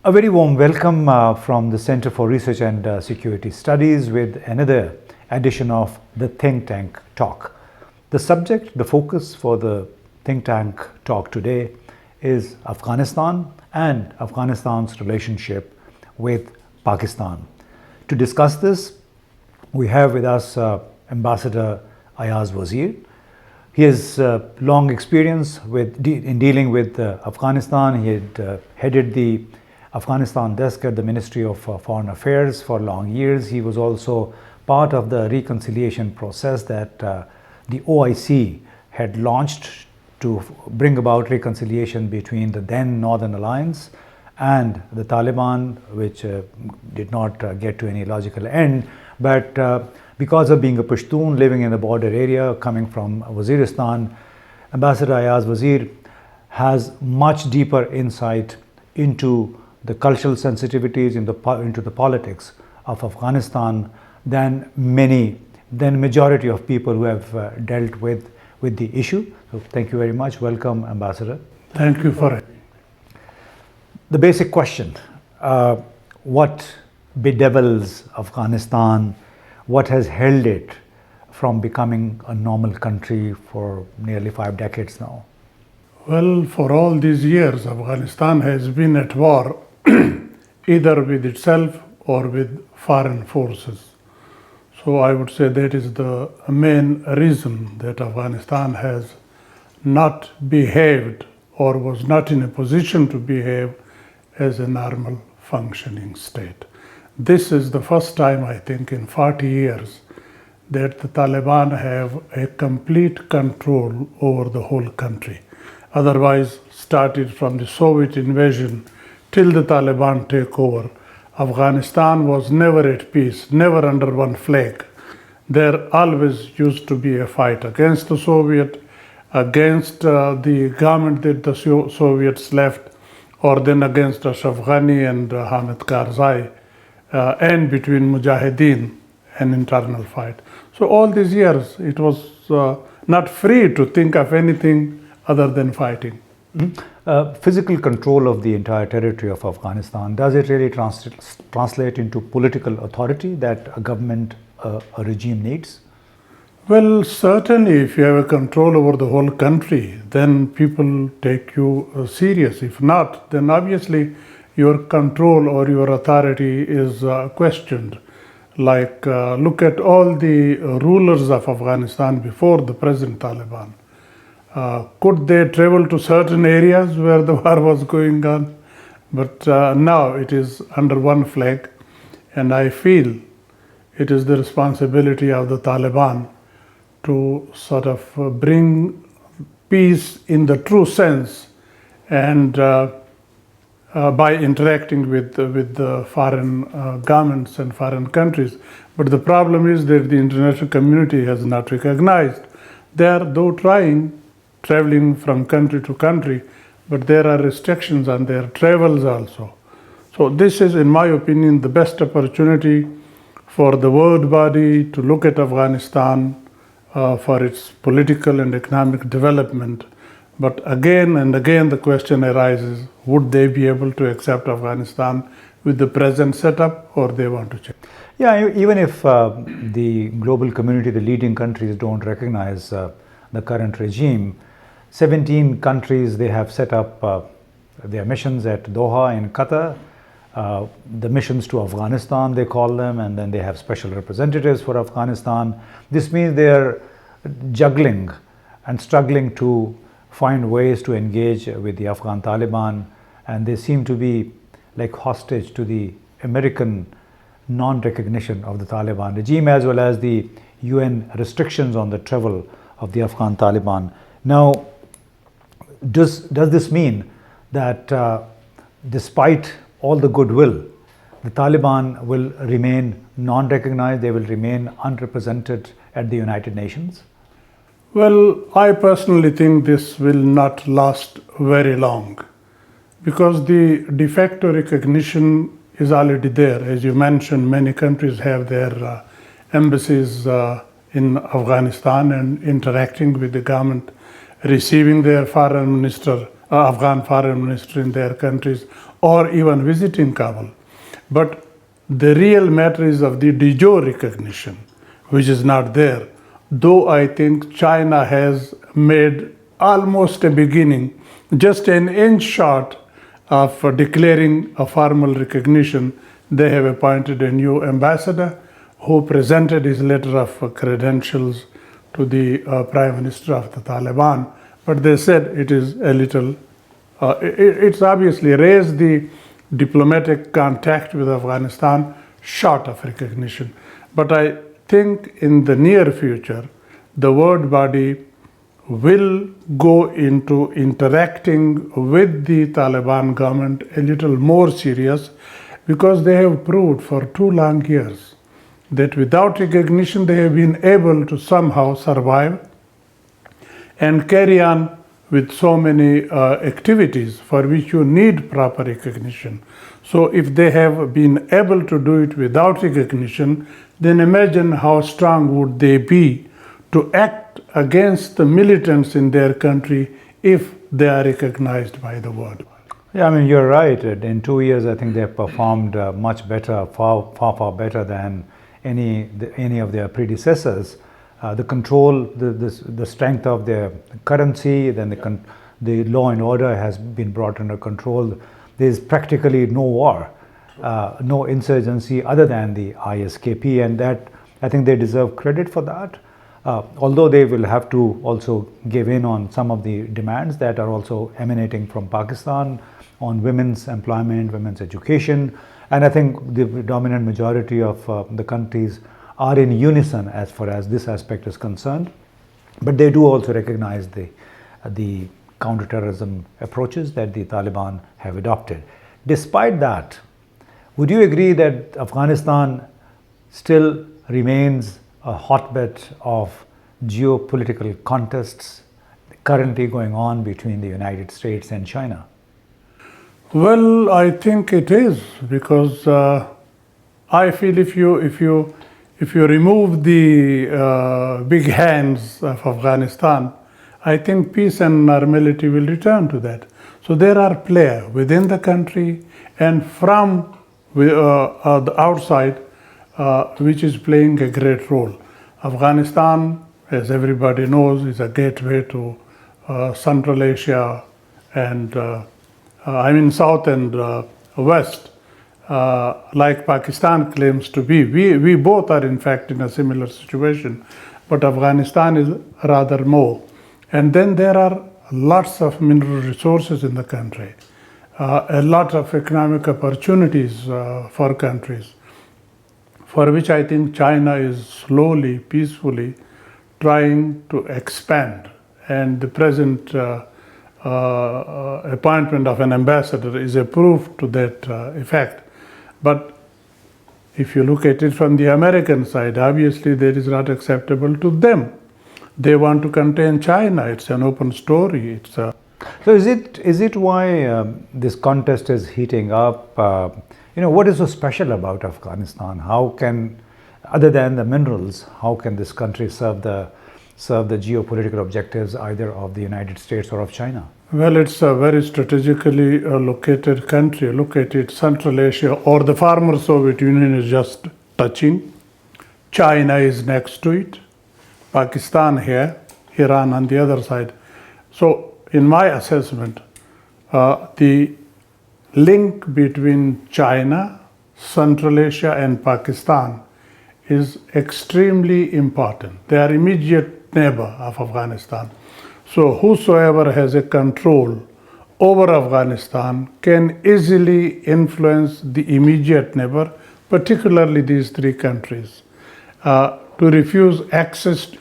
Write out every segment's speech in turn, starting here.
A very warm welcome from the Center for Research and Security Studies with another edition of the Think Tank Talk. The subject, the focus for the Think Tank Talk today is Afghanistan and Afghanistan's relationship with Pakistan. To discuss this, we have with us Ambassador Ayaz Wazir. He has long experience in dealing with Afghanistan. He had headed the Afghanistan desk at the Ministry of Foreign Affairs for long years. He was also part of the reconciliation process that the OIC had launched to bring about reconciliation between the then Northern Alliance and the Taliban, which did not get to any logical end. But because of being a Pashtun living in the border area, coming from Waziristan, Ambassador Ayaz Wazir has much deeper insight into the cultural sensitivities, into the politics of Afghanistan than majority of people who have dealt with the issue. So thank you very much. Welcome, Ambassador. Thank you for it. The basic question, what bedevils Afghanistan? What has held it from becoming a normal country for nearly 5 decades now? Well, for all these years, Afghanistan has been at war either with itself or with foreign forces. So I would say that is the main reason that Afghanistan has not behaved or was not in a position to behave as a normal functioning state. This is the first time, I think, in 40 years that the Taliban have a complete control over the whole country. Otherwise, started from the Soviet invasion till the Taliban take over, Afghanistan was never at peace, never under one flag. There always used to be a fight against the Soviet, against the government that the Soviets left, or then against Ashraf Ghani and Hamid Karzai, and between Mujahideen, an internal fight. So all these years, it was not free to think of anything other than fighting. Physical control of the entire territory of Afghanistan, does it really translate into political authority that a government, a regime needs? Well, certainly if you have a control over the whole country, then people take you serious. If not, then obviously your control or your authority is questioned. Like, look at all the rulers of Afghanistan before the present Taliban. Could they travel to certain areas where the war was going on? But now it is under one flag, and I feel it is the responsibility of the Taliban to sort of bring peace in the true sense, and by interacting with the foreign governments and foreign countries. But the problem is that the international community has not recognized. They are, though, traveling from country to country, but there are restrictions on their travels also. So this is, in my opinion, the best opportunity for the world body to look at Afghanistan for its political and economic development. But again and again the question arises, would they be able to accept Afghanistan with the present setup, or they want to change? Yeah, even if the global community, the leading countries don't recognize the current regime, 17 countries, they have set up their missions at Doha in Qatar, the missions to Afghanistan, they call them, and then they have special representatives for Afghanistan. This means they are juggling and struggling to find ways to engage with the Afghan Taliban, and they seem to be like hostage to the American non-recognition of the Taliban regime, as well as the UN restrictions on the travel of the Afghan Taliban. Now, does this mean that despite all the goodwill, the Taliban will remain non-recognized, they will remain unrepresented at the United Nations? Well, I personally think this will not last very long, because the de facto recognition is already there. As you mentioned, many countries have their embassies in Afghanistan and interacting with the government, receiving their foreign minister, Afghan foreign minister in their countries, or even visiting Kabul. But the real matter is of the de jure recognition, which is not there. Though I think China has made almost a beginning, just an inch short of declaring a formal recognition. They have appointed a new ambassador who presented his letter of credentials to the Prime Minister of the Taliban. But they said it is a little, it's obviously raised the diplomatic contact with Afghanistan short of recognition. But I think in the near future, the world body will go into interacting with the Taliban government a little more serious, because they have proved for 2 long years that without recognition they have been able to somehow survive and carry on with so many activities for which you need proper recognition. So if they have been able to do it without recognition, then imagine how strong would they be to act against the militants in their country if they are recognized by the world. Yeah, I mean, you're right. In 2 years, I think they have performed much better, far better than any of their predecessors. The control, the strength of their currency, then the law and order has been brought under control. There's practically no war, no insurgency other than the ISKP, and that I think they deserve credit for that. Although they will have to also give in on some of the demands that are also emanating from Pakistan on women's employment, women's education, and I think the dominant majority of the countries are in unison as far as this aspect is concerned. But they do also recognize the counterterrorism approaches that the Taliban have adopted. Despite that, would you agree that Afghanistan still remains a hotbed of geopolitical contests currently going on between the United States and China? Well, I think it is, because I feel if you remove the big hands of Afghanistan, I think peace and normality will return to that. So there are players within the country and from the outside, which is playing a great role. Afghanistan, as everybody knows, is a gateway to Central Asia and South and West, like Pakistan claims to be. We both are in fact in a similar situation, but Afghanistan is rather more. And then there are lots of mineral resources in the country, a lot of economic opportunities for countries, for which I think China is slowly, peacefully trying to expand. And the present appointment of an ambassador is a proof to that effect. But if you look at it from the American side, obviously that is not acceptable to them. They want to contain China. It's an open story. So is it why this contest is heating up? What is so special about Afghanistan? How can, other than the minerals, how can this country serve the geopolitical objectives either of the United States or of China? Well, it's a very strategically located country. Look at it, Central Asia or the former Soviet Union is just touching. China is next to it. Pakistan here, Iran on the other side. So in my assessment, the link between China, Central Asia and Pakistan is extremely important. They are immediate neighbor of Afghanistan. So whosoever has a control over Afghanistan can easily influence the immediate neighbor, particularly these 3 countries, to refuse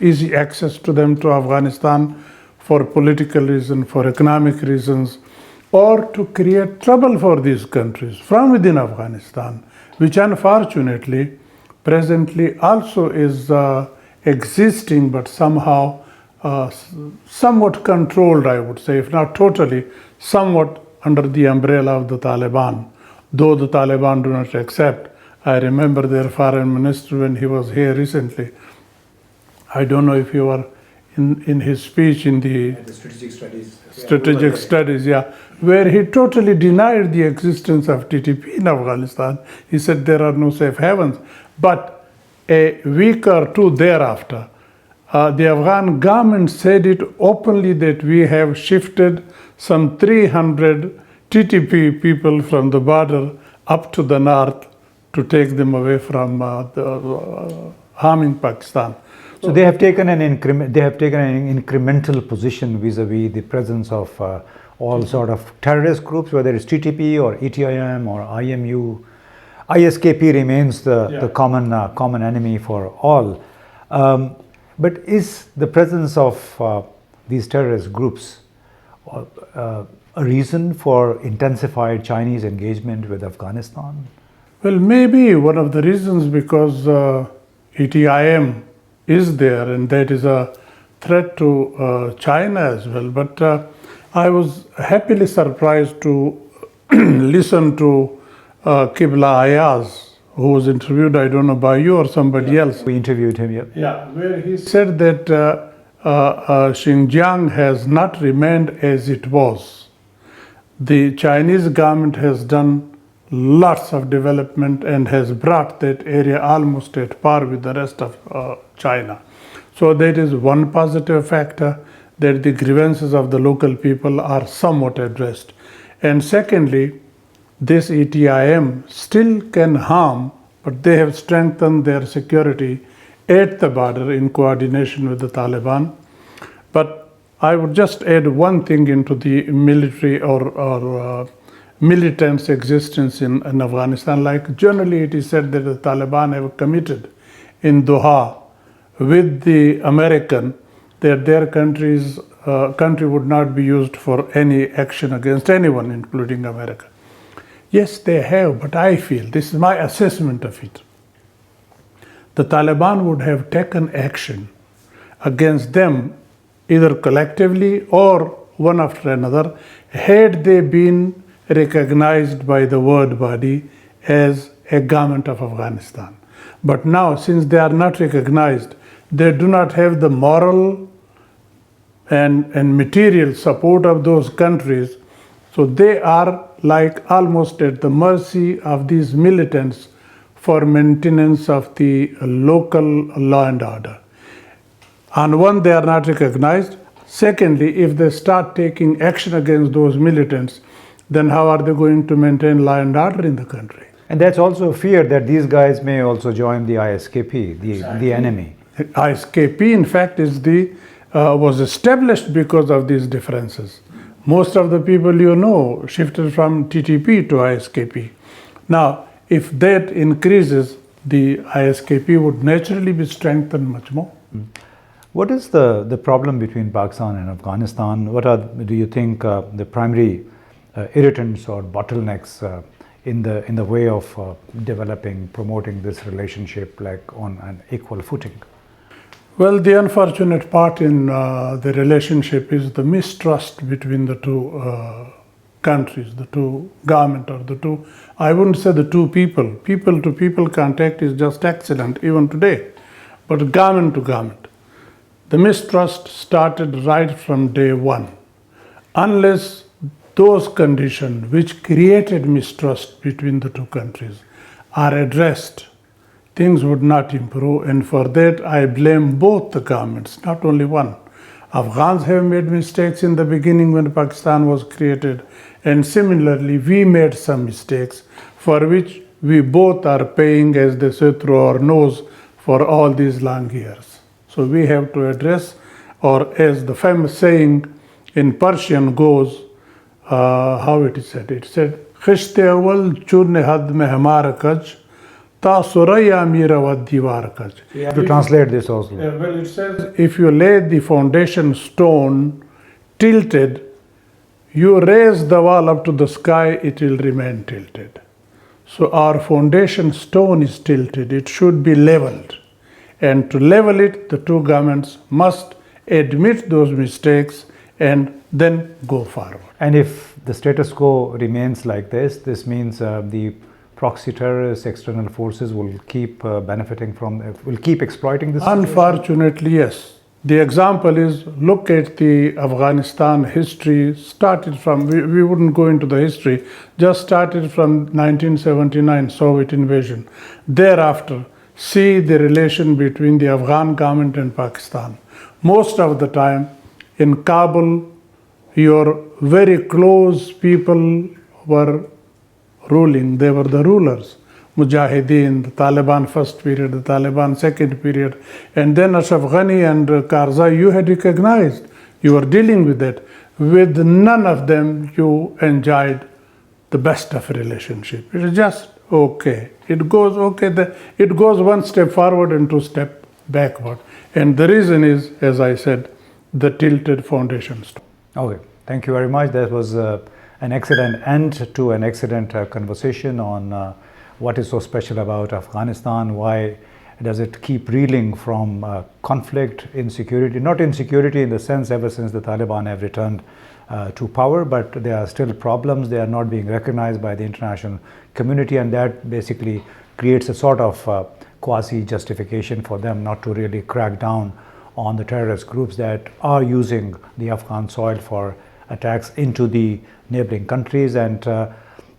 easy access to them to Afghanistan for political reasons, for economic reasons, or to create trouble for these countries from within Afghanistan, which unfortunately presently also is existing, but somehow somewhat controlled, I would say, if not totally, somewhat under the umbrella of the Taliban, though the Taliban do not accept. I remember their foreign minister when he was here recently. I don't know if you were in his speech in the strategic studies. where he totally denied the existence of TTP in Afghanistan. He said there are no safe havens. But a week or two thereafter, the Afghan government said it openly that we have shifted some 300 TTP people from the border up to the north to take them away from harming Pakistan. So they have taken an incremental position vis-a-vis the presence of all sort of terrorist groups, whether it's TTP or ETIM or IMU. ISKP remains the common enemy for all. But is the presence of these terrorist groups a reason for intensified Chinese engagement with Afghanistan? Well, maybe one of the reasons because ETIM is there, and that is a threat to China as well. But I was happily surprised to listen to Qibla Ayaz, who was interviewed, I don't know, by you or somebody else. We interviewed him, where he said that Xinjiang has not remained as it was. The Chinese government has done lots of development and has brought that area almost at par with the rest of China. So that is one positive factor, that the grievances of the local people are somewhat addressed. And secondly, this ETIM still can harm, but they have strengthened their security at the border in coordination with the Taliban. But I would just add one thing into the military or militants' existence in Afghanistan. Like generally it is said that the Taliban have committed in Doha with the American that their country would not be used for any action against anyone, including America. Yes, they have, but I feel, this is my assessment of it, the Taliban would have taken action against them either collectively or one after another had they been recognized by the world body as a government of Afghanistan. But now, since they are not recognized, they do not have the moral and material support of those countries. So they are like almost at the mercy of these militants for maintenance of the local law and order. On one, they are not recognized. Secondly, if they start taking action against those militants, then how are they going to maintain law and order in the country? And that's also a fear that these guys may also join the ISKP, the enemy. ISKP, in fact, was established because of these differences. Most of the people you know shifted from TTP to ISKP. Now, if that increases, the ISKP would naturally be strengthened much more. What is the problem between Pakistan and Afghanistan? What do you think, the primary irritants or bottlenecks in the way of developing, promoting this relationship like on an equal footing? Well, the unfortunate part in the relationship is the mistrust between the two countries, the two government, or the two, I wouldn't say the two people. People to people contact is just excellent even today, but government to government. The mistrust started right from day one. Unless those conditions which created mistrust between the two countries are addressed, things would not improve, and for that I blame both the governments, not only one. Afghans have made mistakes in the beginning when Pakistan was created, and similarly we made some mistakes for which we both are paying, as they say, through our nose for all these long years. So we have to address, or as the famous saying in Persian goes, how it is said? It said, "Khishte awal churne had mein hamara kaj, ta suraya mira wa diwar kaj." You have to translate this also. Well, it says, if you lay the foundation stone tilted, you raise the wall up to the sky, it will remain tilted. So our foundation stone is tilted, it should be leveled. And to level it, the two governments must admit those mistakes and then go forward. And if the status quo remains like this means the proxy terrorists, external forces will keep benefiting from, will keep exploiting this? Unfortunately, yes. The example is, look at the Afghanistan history, started from, we wouldn't go into the history, just started from 1979 Soviet invasion. Thereafter, see the relation between the Afghan government and Pakistan. Most of the time in Kabul, your very close people were ruling, they were the rulers. Mujahideen, the Taliban first period, the Taliban second period, and then Ashraf Ghani and Karzai, you had recognized, you were dealing with it. With none of them you enjoyed the best of relationship. It is just okay. It goes okay, it goes one step forward and two step backward. And the reason is, as I said, the tilted foundation stone. Okay, thank you very much. That was an excellent end to an excellent conversation on what is so special about Afghanistan, why does it keep reeling from conflict, insecurity, not insecurity in the sense ever since the Taliban have returned to power, but there are still problems, they are not being recognized by the international community, and that basically creates a sort of quasi-justification for them not to really crack down on the terrorist groups that are using the Afghan soil for attacks into the neighboring countries. And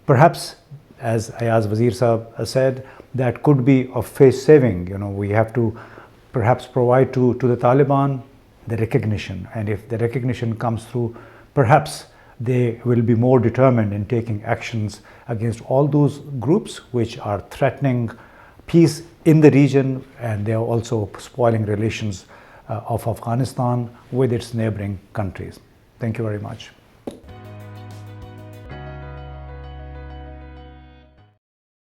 perhaps, as Ayaz Wazir Sahab said, that could be of face saving. You know, we have to perhaps provide to the Taliban the recognition, and if the recognition comes through, perhaps they will be more determined in taking actions against all those groups which are threatening peace in the region, and they are also spoiling relations of Afghanistan with its neighboring countries. Thank you very much.